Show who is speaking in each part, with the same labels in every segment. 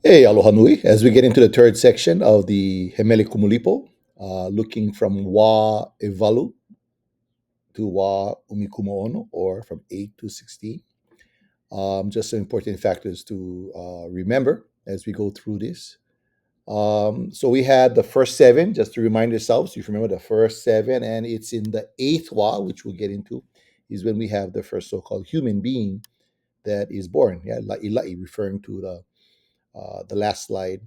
Speaker 1: Hey, aloha nui. As we get into the third section of the Hemele Kumulipo, looking from Wa Evalu to Wa Umikumo Ono, or from 8 to 16. Just some important factors to remember as we go through this. So we had the first seven, just to remind yourselves, you remember the first seven, and it's in the eighth Wa, which we'll get into, is when we have the first so-called human being that is born. Yeah, la'i, referring to the last slide.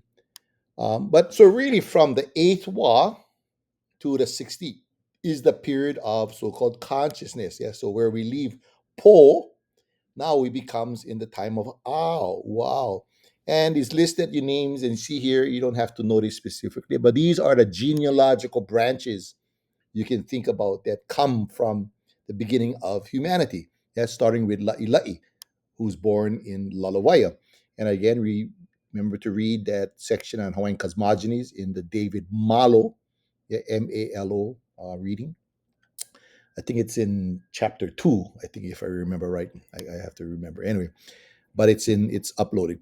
Speaker 1: But so really from the eighth Wa to the 60th is the period of so-called consciousness. Yeah. So where we leave Po, now we becomes in the time of Ao. Wow. And it's listed your names and see here, you don't have to know this specifically, but these are the genealogical branches you can think about that come from the beginning of humanity. Yeah, starting with La'i, who's born in Lalawaya. And again, remember to read that section on Hawaiian cosmogonies in the David Malo, yeah, Malo reading. I think it's in chapter 2, I think, if I remember right. I have to remember. Anyway, but it's uploaded.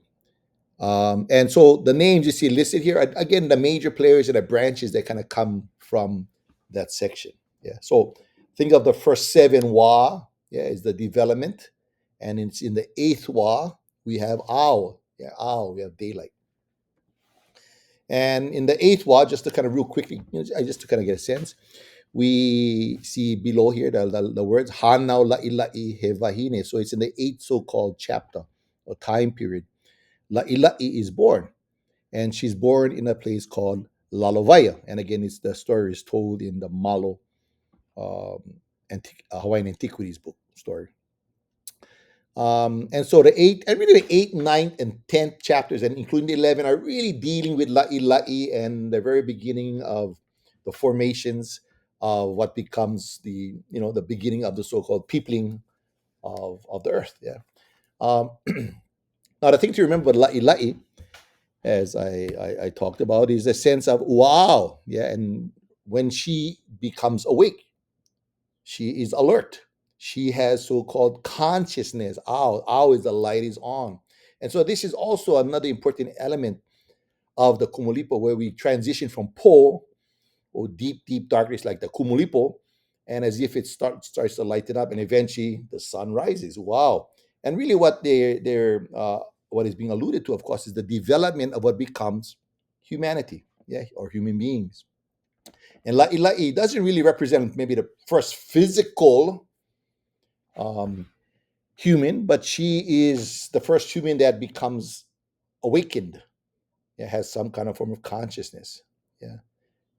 Speaker 1: And so the names you see listed here, again, the major players and the branches that kind of come from that section. Yeah. So think of the first seven Wa, yeah, is the development. And it's in the eighth Wa, we have Ao. Yeah, Ao, we have daylight. And in the eighth Wa, just to kind of real quickly, just to kind of get a sense, we see below here the words Hanau La'i Hevahine. So it's in the eighth so-called chapter or time period. La'i is born, and she's born in a place called Lalovaya. And again, it's the story is told in the Malo um, Hawaiian Antiquities book story. And so the eight, and really the eighth, ninth, and 10th chapters, and including the 11, are really dealing with La'i and the very beginning of the formations of what becomes the beginning of the so-called peopling of the earth. Yeah. Um, Now the thing to remember about La'i, as I talked about, is a sense of wow, yeah. And when she becomes awake, she is alert. She has so-called consciousness. Ow is the light is on. And so this is also another important element of the Kumulipo, where we transition from Po, or deep, deep darkness, like the Kumulipo, and as if it starts to lighten up, and eventually the sun rises. Wow. And really what what is being alluded to, of course, is the development of what becomes humanity, yeah, or human beings. And La'i doesn't really represent maybe the first physical um, human, but she is the first human that becomes awakened. It has some kind of form of consciousness. Yeah.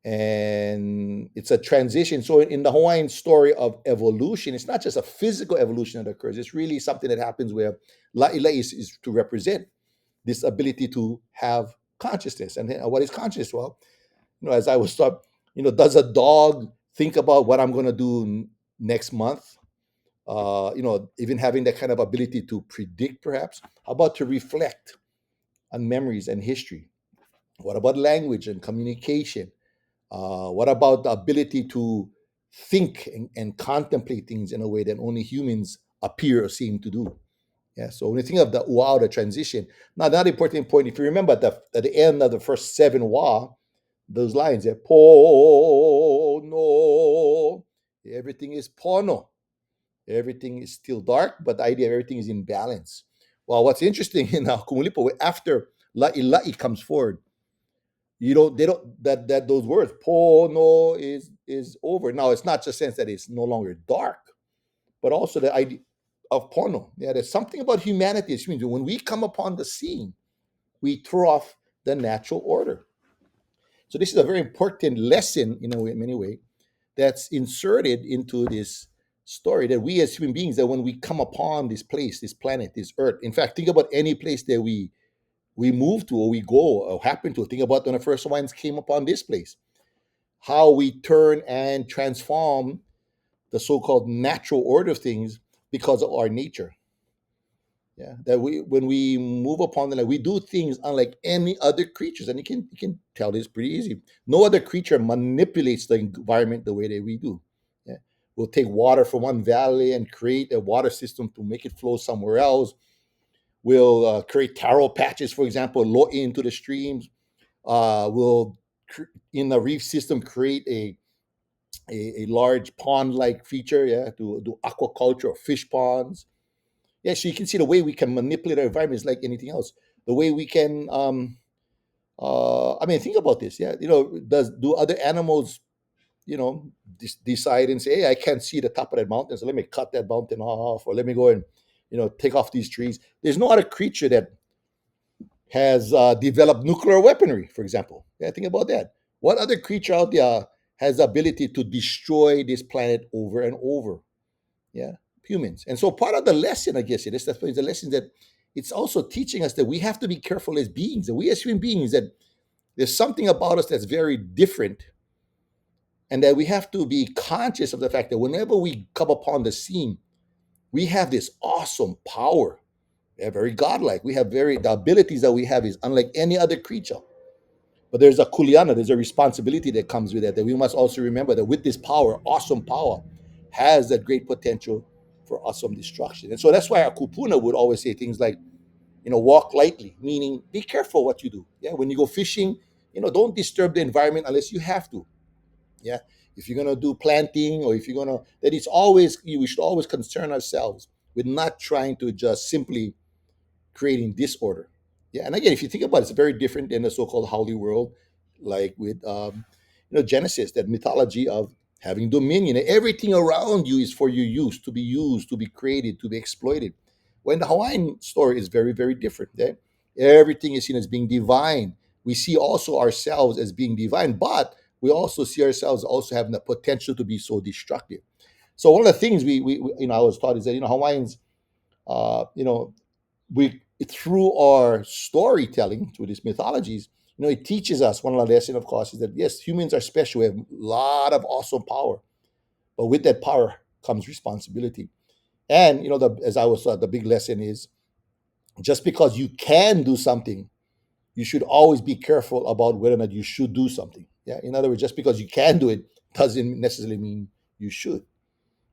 Speaker 1: And it's a transition. So in the Hawaiian story of evolution, it's not just a physical evolution that occurs. It's really something that happens where La'i is to represent this ability to have consciousness. And what is consciousness? Well, as I was taught, does a dog think about what I'm going to do next month? Even having that kind of ability to predict, perhaps. How about to reflect on memories and history? What about language and communication? What about the ability to think and contemplate things in a way that only humans appear or seem to do? Yeah. So when you think of the wow, the transition, now another important point, if you remember at the end of the first seven wow, those lines, po no, everything is pono. Everything is still dark, but the idea of everything is in balance. Well, what's interesting in Kumulipo, after La'i comes forward, they don't that those words po no is over. Now it's not just sense that it's no longer dark, but also the idea of porno. Yeah, there's something about humanity. It means when we come upon the scene, we throw off the natural order. So this is a very important lesson in many ways that's inserted into this story, that we as human beings, that when we come upon this place, this planet, this earth, in fact, think about any place that we move to or we go or happen to. Think about when the first Hawaiians came upon this place, how we turn and transform the so-called natural order of things because of our nature. Yeah, that when we move upon the land, we do things unlike any other creatures, and you can tell this pretty easy. No other creature manipulates the environment the way that we do. Yeah, we'll take water from one valley and create a water system to make it flow somewhere else. Will create taro patches, for example, into the streams. Will in the reef system create a large pond-like feature, yeah, to do aquaculture or fish ponds. Yeah, so you can see the way we can manipulate our environment is like anything else. The way we can, I mean, think about this. Yeah, do other animals, decide and say, hey, I can't see the top of that mountain, so let me cut that mountain off, or let me go and, take off these trees. There's no other creature that has developed nuclear weaponry, for example. Yeah, think about that. What other creature out there has the ability to destroy this planet over and over? Yeah, humans. And so part of the lesson, I guess, that's the lesson that it's also teaching us that we have to be careful as beings, and we as human beings, that there's something about us that's very different, and that we have to be conscious of the fact that whenever we come upon the scene, we have this awesome power. They're very godlike. We have the abilities that we have is unlike any other creature. But there's a kuliana, there's a responsibility that comes with that we must also remember that with this power, awesome power, has that great potential for awesome destruction. And so that's why our kupuna would always say things like, walk lightly, meaning be careful what you do. Yeah, when you go fishing, don't disturb the environment unless you have to. Yeah, if you're gonna do planting, or if you're gonna, that it's always, we should always concern ourselves with not trying to just simply creating disorder. Yeah, and again, if you think about it, it's very different than the so-called holy world, like with Genesis, that mythology of having dominion. Everything around you is for your use, to be used, to be created, to be exploited. When the Hawaiian story is very, very different. Eh? Everything is seen as being divine. We see also ourselves as being divine, but we also see ourselves also having the potential to be so destructive. So one of the things I was taught is that Hawaiians, we through our storytelling, through these mythologies, it teaches us, one of the lessons, of course, is that yes, humans are special. We have a lot of awesome power, but with that power comes responsibility. And as I was taught, the big lesson is just because you can do something, you should always be careful about whether or not you should do something. Yeah, in other words, just because you can do it doesn't necessarily mean you should.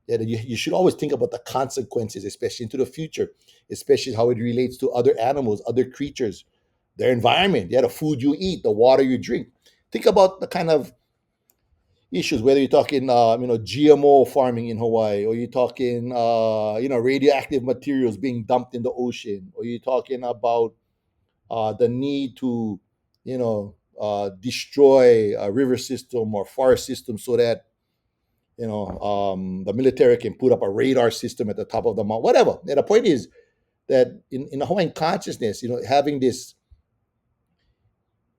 Speaker 1: Yeah, that you should always think about the consequences, especially into the future, especially how it relates to other animals, other creatures, their environment, yeah, the food you eat, the water you drink. Think about the kind of issues, whether you're talking, GMO farming in Hawaii, or you're talking, radioactive materials being dumped in the ocean, or you're talking about the need to, destroy a river system or forest system so that the military can put up a radar system at the top of the mountain, whatever. And the point is that in the Hawaiian consciousness, having this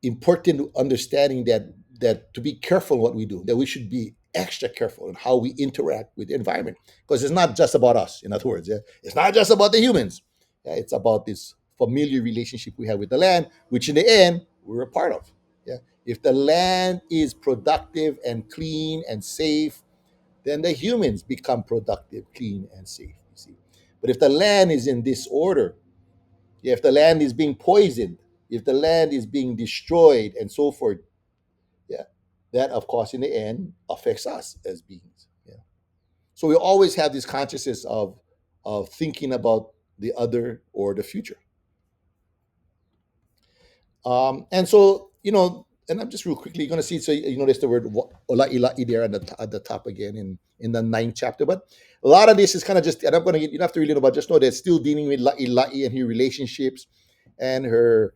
Speaker 1: important understanding that to be careful what we do, that we should be extra careful in how we interact with the environment, because it's not just about us. In other words, yeah, it's not just about the humans. Yeah, it's about this familiar relationship we have with the land, which in the end we're a part of. Yeah, if the land is productive and clean and safe, then the humans become productive, clean, and safe. You see, but if the land is in disorder, if the land is being poisoned, if the land is being destroyed, and so forth, yeah, that of course in the end affects us as beings. Yeah, so we always have this consciousness of thinking about the other or the future. And so, and I'm just real quickly going to see. So you notice the word ola ila'i there at the top again in the ninth chapter. But a lot of this is kind of just, and I'm going to, you don't have to really know about, just know that it's still dealing with la'i and her relationships and her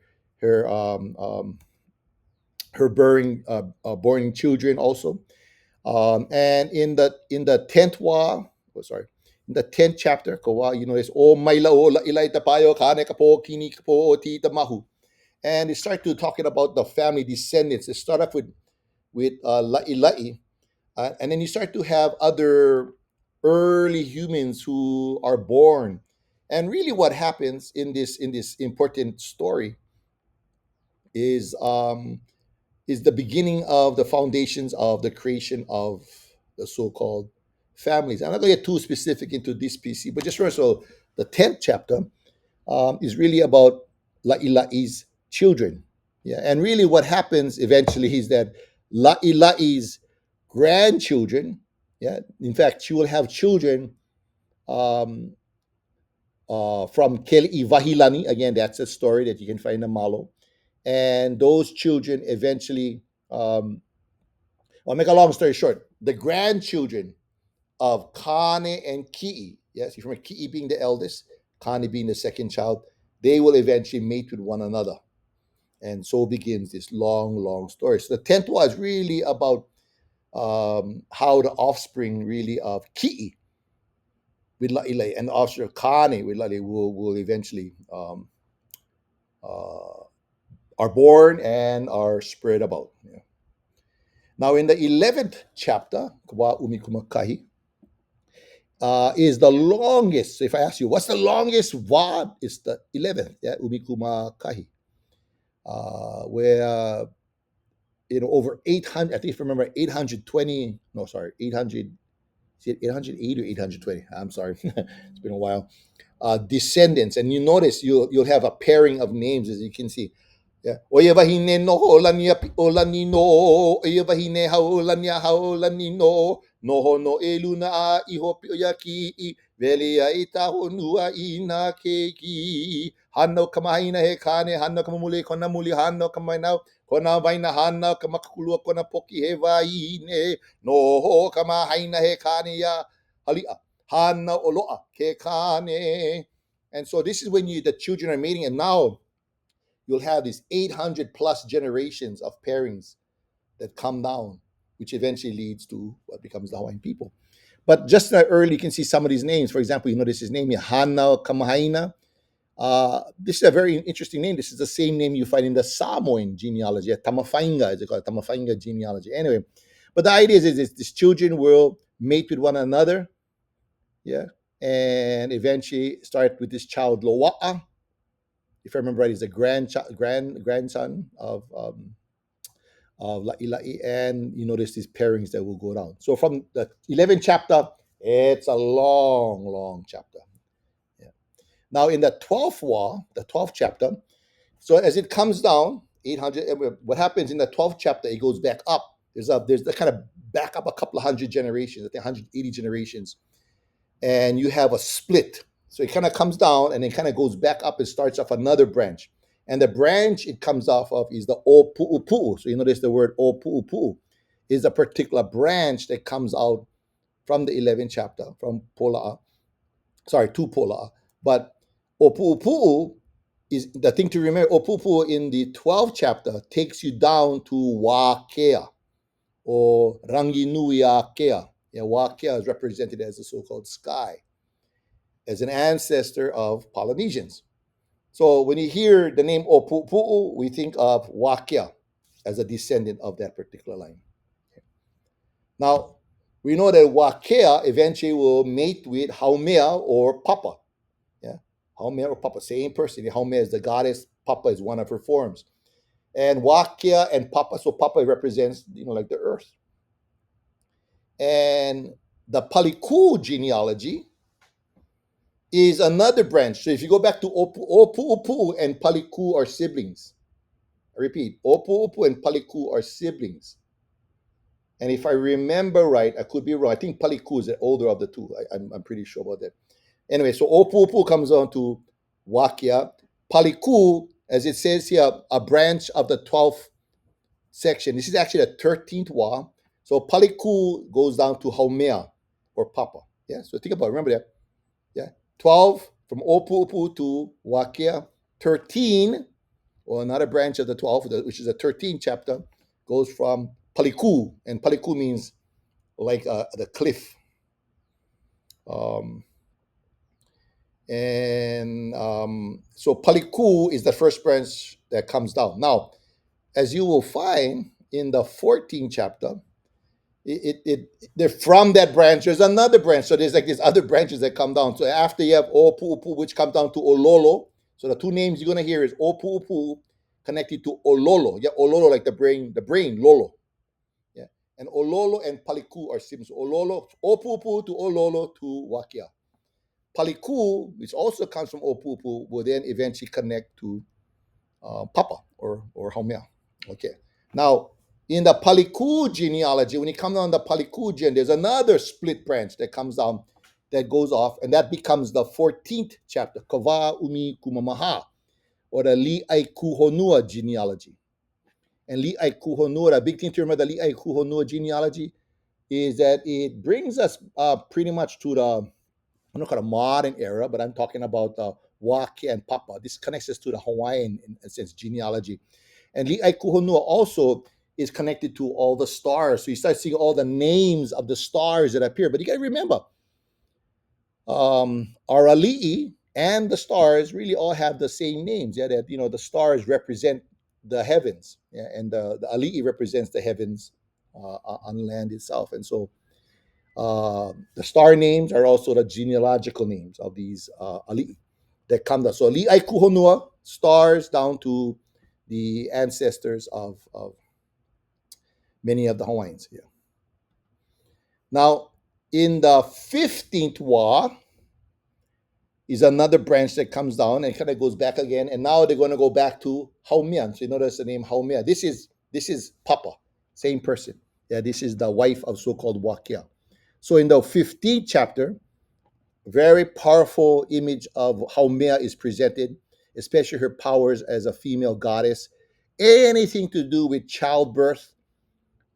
Speaker 1: bearing children also. And in the tenth wa, oh sorry, in the tenth chapter, kawa, it's o maila o ilai tapayo kane kapo kini kapo o ti tamahu, and they start to talking about the family descendants. They start off with la'i la'i, and then you start to have other early humans who are born. And really, what happens in this important story is is the beginning of the foundations of the creation of the so-called families. I'm not going to get too specific into this PC, but just remember, so the 10th chapter is really about La'ila'i's children. Yeah, and really what happens eventually is that La'ila'i's grandchildren, yeah, in fact, she will have children um, from Keli Vahilani. Again, that's a story that you can find in Malo. And those children eventually, I'll make a long story short, the grandchildren of Kane and Ki'i, yes, you remember Ki'i being the eldest, Kane being the second child, they will eventually mate with one another. And so begins this long, long story. So the 10th was really about how the offspring really of Ki'i with La'ilai and the offspring of Kane with La'ilai will eventually uh, are born and are spread about. Yeah. Now, in the 11th chapter, Kwa Umikumakahi, is the longest. So if I ask you, what's the longest Vad? It's the 11th, yeah, Umikumakahi, where, over 800, I think if I remember, 820, no, sorry, 800, is it 808 or 820? I'm sorry, it's been a while. Descendants, and you notice you'll have a pairing of names, as you can see. Yeah. Oye vahine no holania olani no. Oye vahine haolania haolani no. Noho no eluna iho pioyaki I velia ita honua ina keki. Hano kamaina he kane hano kamamuli kona muli hano kamaina kona vaina hana kamakulua kona poki he vaine. Noho kamaina he kane ya halia. Hana oloa ke kane. And so this is when the children are mating, and now you'll have these 800 plus generations of pairings that come down, which eventually leads to what becomes the Hawaiian people. But just early, you can see some of these names. For example, you notice his name here, Hana Kamahaina. This is a very interesting name. This is the same name you find in the Samoan genealogy, Tamafainga, as they call it, Tamafainga genealogy. Anyway, but the idea is these children will mate with one another, yeah, and eventually start with this child Loa'a. If I remember right, he's the grandson of La'i, and you notice these pairings that will go down. So from the 11th chapter, it's a long, long chapter. Yeah. Now in the 12th war, the 12th chapter, so as it comes down, 800, what happens in the 12th chapter, it goes back up. There's the kind of back up a couple of hundred generations, I think 180 generations, and you have a split. So it kind of comes down and then kind of goes back up and starts off another branch. And the branch it comes off of is the Opu'upu'u. So you notice the word Opu'upu'u is a particular branch that comes out from the 11th chapter, from Pola'a, sorry, to Pola'a. But Opu'upu'u is the thing to remember. Opu'upu'u in the 12th chapter takes you down to Wakea or Ranginuiakea. Yeah, Wakea is represented as the so-called sky, as an ancestor of Polynesians. So when you hear the name Opu'upu'u, we think of Wakea as a descendant of that particular line. Now, we know that Wakea eventually will mate with Haumea or Papa. Yeah, Haumea or Papa, same person. Haumea is the goddess, Papa is one of her forms. And Wakea and Papa, so Papa represents, like the earth. And the Paliku genealogy is another branch. So if you go back to Opu'upu'u and Paliku are siblings. I repeat, Opu'upu'u and Paliku are siblings. And if I remember right, I could be wrong. I think Paliku is the older of the two. I'm pretty sure about that. Anyway, so Opu'upu'u comes on to Wakia. Paliku, as it says here, a branch of the 12th section. This is actually the 13th Wa. So Paliku goes down to Haumea or Papa. Yeah, so think about it. Remember that. Yeah, 12 from Opu'upu'u to Wakia. 13, or another branch of the 12, which is the 13th chapter, goes from Paliku, and Paliku means like the cliff. So Paliku is the first branch that comes down. Now, as you will find in the 14th chapter, they're from that branch. There's another branch. So there's like these other branches that come down. So after you have Opu'upu'u, which comes down to Ololo. So the two names you're gonna hear is Opu'upu'u connected to Ololo. Yeah, Ololo like the brain, Lolo. Yeah, and Ololo and Paliku are siblings. So Ololo, Opu'upu'u to Ololo to Wakia. Paliku, which also comes from Opu'upu'u, will then eventually connect to Papa or Haumea. Okay. Now, in the Paliku genealogy, when you come down the Paliku gen, there's another split branch that comes down, that goes off, and that becomes the 14th chapter, Kava Umi Kumamaha, or the Li'ai Kuhonua genealogy. And Li'ai Kuhonua, a big thing to remember the Li'ai Kuhonua genealogy is that it brings us pretty much to the, I'm not call it a modern era, but I'm talking about Wake and Papa. This connects us to the Hawaiian, in a sense, genealogy. And Li'ai Kuhonua also is connected to all the stars. So you start seeing all the names of the stars that appear. But you got to remember, our ali'i and the stars really all have the same names. Yeah, that the stars represent the heavens, yeah, and the ali'i represents the heavens on land itself. And so the star names are also the genealogical names of these ali'i that come down. So ali'i kuhonua, stars down to the ancestors of many of the Hawaiians. Yeah. Now, in the 15th wa, is another branch that comes down and kind of goes back again. And now they're going to go back to Haumea. So you notice the name Haumea. This is Papa, same person. Yeah, this is the wife of so-called Wakia. So in the 15th chapter, very powerful image of Haumea is presented, especially her powers as a female goddess. Anything to do with childbirth,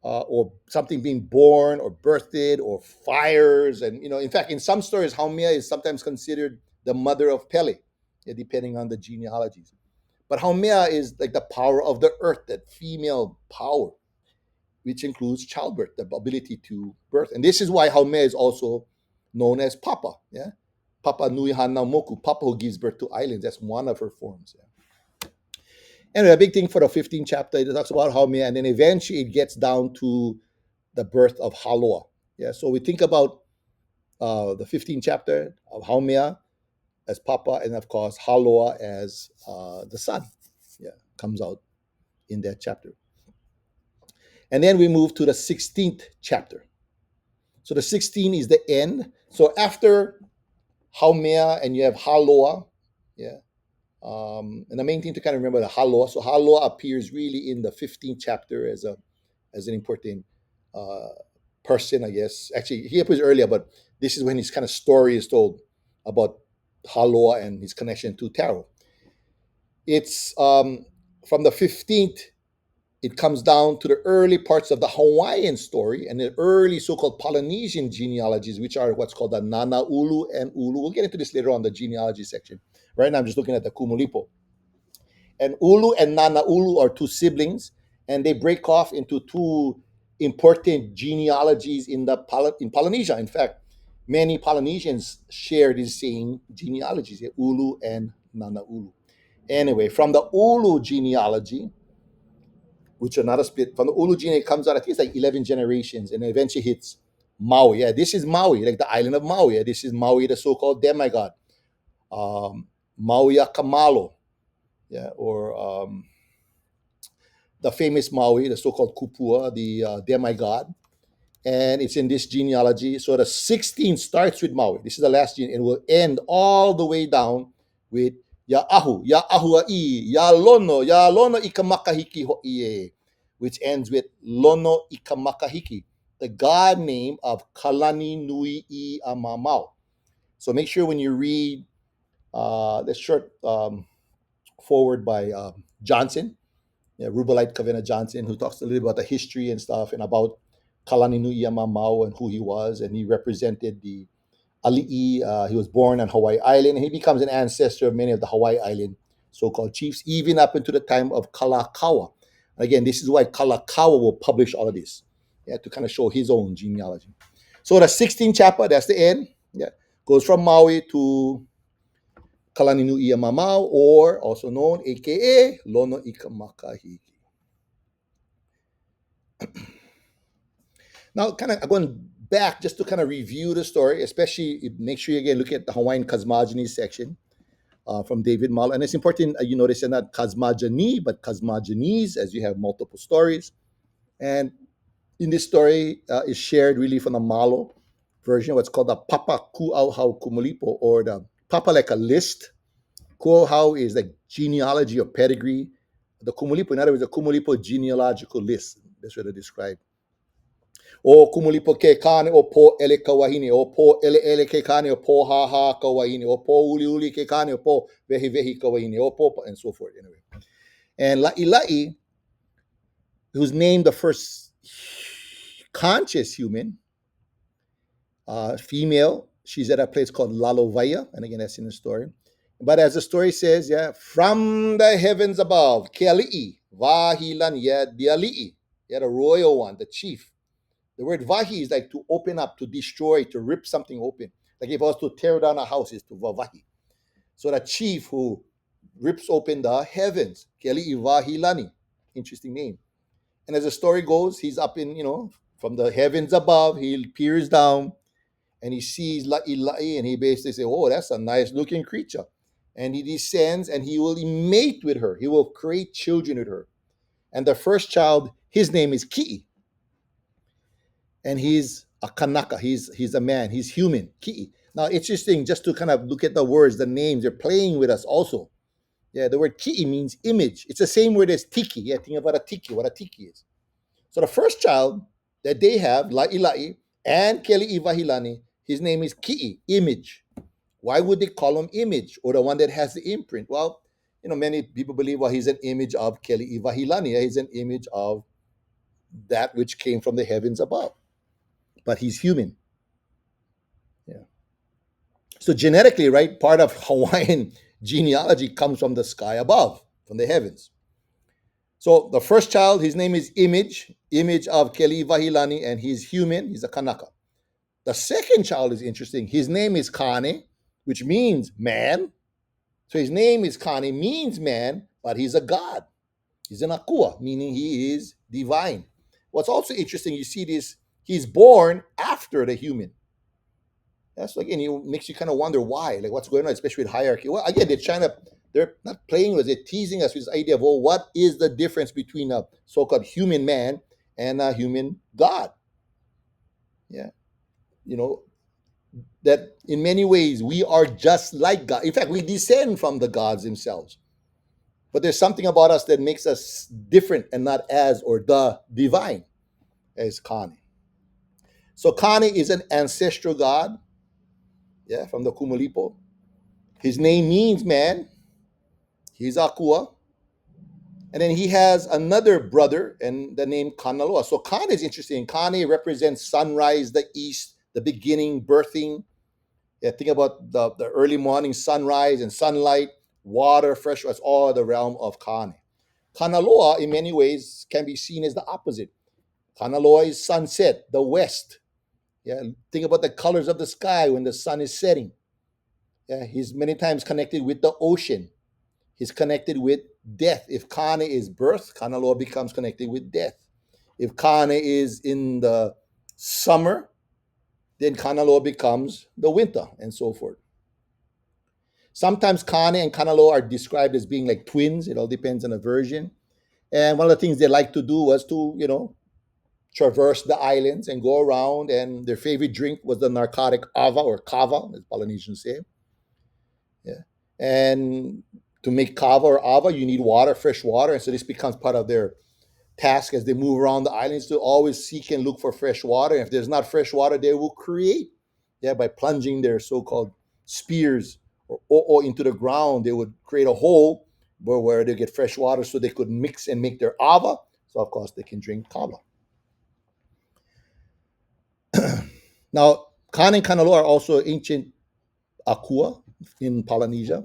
Speaker 1: or something being born or birthed or fires. And, in fact, in some stories, Haumea is sometimes considered the mother of Pele, depending on the genealogies. But Haumea is like the power of the earth, that female power, which includes childbirth, the ability to birth. And this is why Haumea is also known as Papa. Yeah, Papa Nui Hana Moku, Papa who gives birth to islands. That's one of her forms. Yeah. Anyway, a big thing for the 15th chapter, it talks about Haumea, and then eventually it gets down to the birth of Haloa. Yeah, so we think about the 15th chapter of Haumea as Papa, and of course Haloa as the son. Yeah, comes out in that chapter. And then we move to the 16th chapter. So the 16 is the end. So after Haumea and you have Haloa, yeah. And the main thing to kind of remember the Haloa. So Haloa appears really in the 15th chapter as an important uh, person, I guess. Actually, he appears earlier, but this is when his kind of story is told about Haloa and his connection to Taro. It's from the 15th, it comes down to the early parts of the Hawaiian story and the early so-called Polynesian genealogies, which are what's called the Nana Ulu and Ulu. We'll get into this later on, the genealogy section. Right now, I'm just looking at the Kumulipo. And Ulu and Nana Ulu are two siblings, and they break off into two important genealogies in Polynesia. In fact, many Polynesians share these same genealogies, Ulu and Nana Ulu. Anyway, from the Ulu genealogy, which are not a split, from the Ulu genealogy, it comes out, I think it's like 11 generations, and eventually hits Maui. Yeah, this is Maui, like the island of Maui. Yeah, this is Maui, the so-called demigod. Maui Akamalo, yeah, or the famous Maui, the so-called Kupua, the demigod, and it's in this genealogy. So the 16 starts with Maui. This is the last gene, and will end all the way down with Ya'ahu, Ya'ahua'i, Ya'lono Ikamakahiki Ho'ie, which ends with Lono Ikamakahiki, the god name of Kalani Nui I Amamau. So make sure when you read the short forward by Johnson, yeah, Rubelite Kavena Johnson, who talks a little about the history and stuff and about Kalani Nui Mau and who he was. And he represented the Ali'i. He was born on Hawaii Island, and he becomes an ancestor of many of the Hawaii Island so-called chiefs, even up into the time of Kalakaua. Again, this is why Kalakaua will publish all of this, yeah, to kind of show his own genealogy. So the 16th chapter, that's the end. Yeah, goes from Maui to Kalani Nui Mamau, or also known, aka Lono Ikamakahiki. Now, kind of going back just to kind of review the story, especially make sure you again look at the Hawaiian cosmogony section from David Malo. And it's important you notice they're not cosmogony, but cosmogonies, as you have multiple stories. And in this story is shared really from the Malo version, what's called the Papa Kuauhau Kumulipo, or the Papa like a list. Kuauhau is like genealogy or pedigree. The Kumulipo, in other words, the Kumulipo genealogical list. That's what they describe. O Kumulipo ke kane o po ele kawahine, o po ele ele ke kane o po ha ha kawahine, o po uli uli ke kane o po vehi vehi kawahine, o po, and so forth. Anyway. And La'i, who's named the first conscious human, female. She's at a place called Lalovaya, and again, that's in the story. But as the story says, yeah, from the heavens above, Keali'i, Vahilan Diali'i, yeah, the royal one, the chief. The word Vahi is like to open up, to destroy, to rip something open. Like if I was to tear down a house, it's to Vavahi. So the chief who rips open the heavens, Keali'i Vahilani, interesting name. And as the story goes, he's up in, from the heavens above, he peers down and he sees La'i La'i, and he basically says, oh, that's a nice looking creature. And he descends and he will mate with her. He will create children with her. And the first child, his name is Ki'i. And he's a Kanaka. He's a man. He's human. Ki'i. Now, interesting, just to kind of look at the words, the names, they're playing with us also. Yeah, the word Ki'i means image. It's the same word as Tiki. Yeah, think about a Tiki, what a Tiki is. So the first child that they have, La'i La'i and Keli'i Vahilani, his name is Ki'i, image. Why would they call him image, or the one that has the imprint? Well, many people believe, well, he's an image of Keli'i Vahilani. He's an image of that which came from the heavens above. But he's human. Yeah. So genetically, right, part of Hawaiian genealogy comes from the sky above, from the heavens. So the first child, his name is Image, image of Keli'i Vahilani, and he's human. He's a Kanaka. The second child is interesting. His name is Kane, which means man. So his name is Kane, means man, but he's a god. He's an Akua, meaning he is divine. What's also interesting, you see this, he's born after the human. That's like, and it makes you kind of wonder why, like what's going on, especially with hierarchy. Well, again, they're not playing with it, they're teasing us with this idea of, well, what is the difference between a so-called human man and a human god? Yeah. You know, that in many ways we are just like God. In fact, we descend from the gods themselves. But there's something about us that makes us different and not as or the divine as Kane. So Kane is an ancestral god, yeah, from the Kumulipo. His name means man. He's Akua. And then he has another brother, and the name Kanaloa. So Kane is interesting. Kane represents sunrise, the east, the beginning, birthing. Yeah, think about the early morning sunrise and sunlight, water, fresh. It's all the realm of Kane. Kanaloa, in many ways, can be seen as the opposite. Kanaloa is sunset, the west. Yeah, think about the colors of the sky when the sun is setting. Yeah, he's many times connected with the ocean. He's connected with death. If Kane is birth, Kanaloa becomes connected with death. If Kane is in the summer, then Kanaloa becomes the winter, and so forth. Sometimes Kane and Kanaloa are described as being like twins. It all depends on the version. And one of the things they like to do was to, traverse the islands and go around. And their favorite drink was the narcotic ava or kava, as Polynesians say. Yeah. And to make kava or ava, you need water, fresh water. And so this becomes part of their task as they move around the islands to always seek and look for fresh water. And if there's not fresh water, they will create, yeah, by plunging their so-called spears or into the ground. They would create a hole where they get fresh water so they could mix and make their ava. So of course they can drink kava. Now, Kan and Kanaloa are also ancient Akua in Polynesia.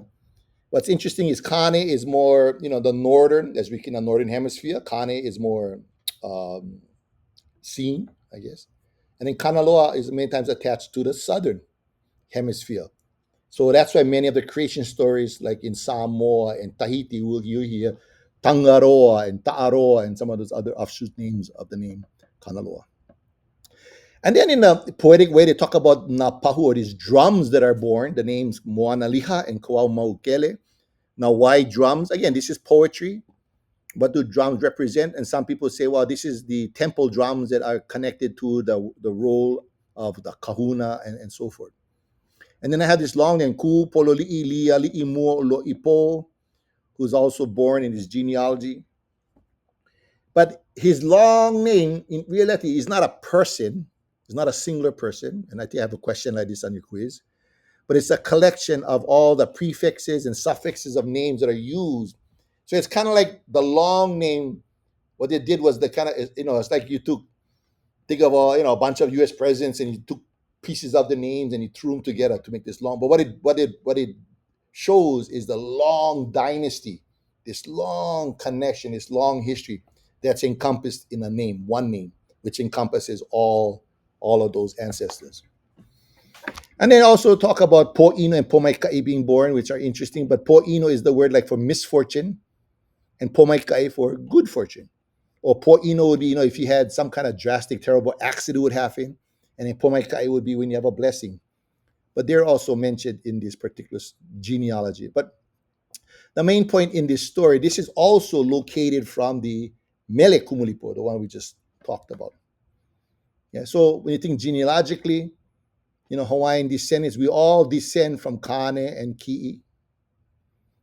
Speaker 1: What's interesting is Kane is more, the northern, as we can, the northern hemisphere. Kane is more um, seen, I guess. And then Kanaloa is many times attached to the southern hemisphere. So that's why many of the creation stories, like in Samoa and Tahiti, will you hear Tangaroa and Ta'aroa and some of those other offshoot names of the name Kanaloa. And then in a poetic way, they talk about Napahu, or these drums that are born, the names Moana Liha and Koau Maukele. Now, why drums? Again, this is poetry. What do drums represent? And some people say, well, this is the temple drums that are connected to the role of the kahuna and so forth. And then I have this long name, Ku Pololi'i Lia Li'i Mo Lo'ipo, who's also born in this genealogy. But his long name in reality is not a person, it's not a singular person. And I think I have a question like this on your quiz, but it's a collection of all the prefixes and suffixes of names that are used. So it's kind of like the long name. What they did was the kind of, it's like you took, think of a bunch of U.S. presidents and you took pieces of the names and you threw them together to make this long. But what it shows is the long dynasty, this long connection, this long history that's encompassed in a name, one name, which encompasses all of those ancestors. And then also talk about Po Ino and Pomaikai being born, which are interesting. But Po Ino is the word like for misfortune, and Pomaikai for good fortune. Or Po Ino would be, if you had some kind of drastic, terrible accident would happen. And then Pomaikai would be when you have a blessing. But they're also mentioned in this particular genealogy. But the main point in this story, this is also located from the Mele Kumulipo, the one we just talked about. Yeah. So when you think genealogically, Hawaiian descendants, we all descend from Kane and Ki'i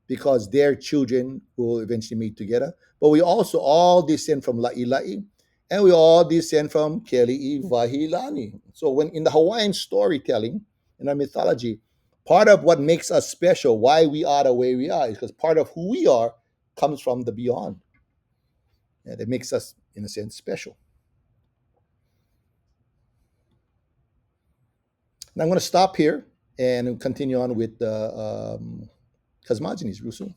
Speaker 1: because their children will eventually meet together. But we also all descend from La'i, and we all descend from Keli'i Vahilani. So when in the Hawaiian storytelling, in our mythology, part of what makes us special, why we are the way we are, is because part of who we are comes from the beyond. Yeah, that makes us, in a sense, special. And I'm going to stop here and continue on with the cosmogonies, Russo.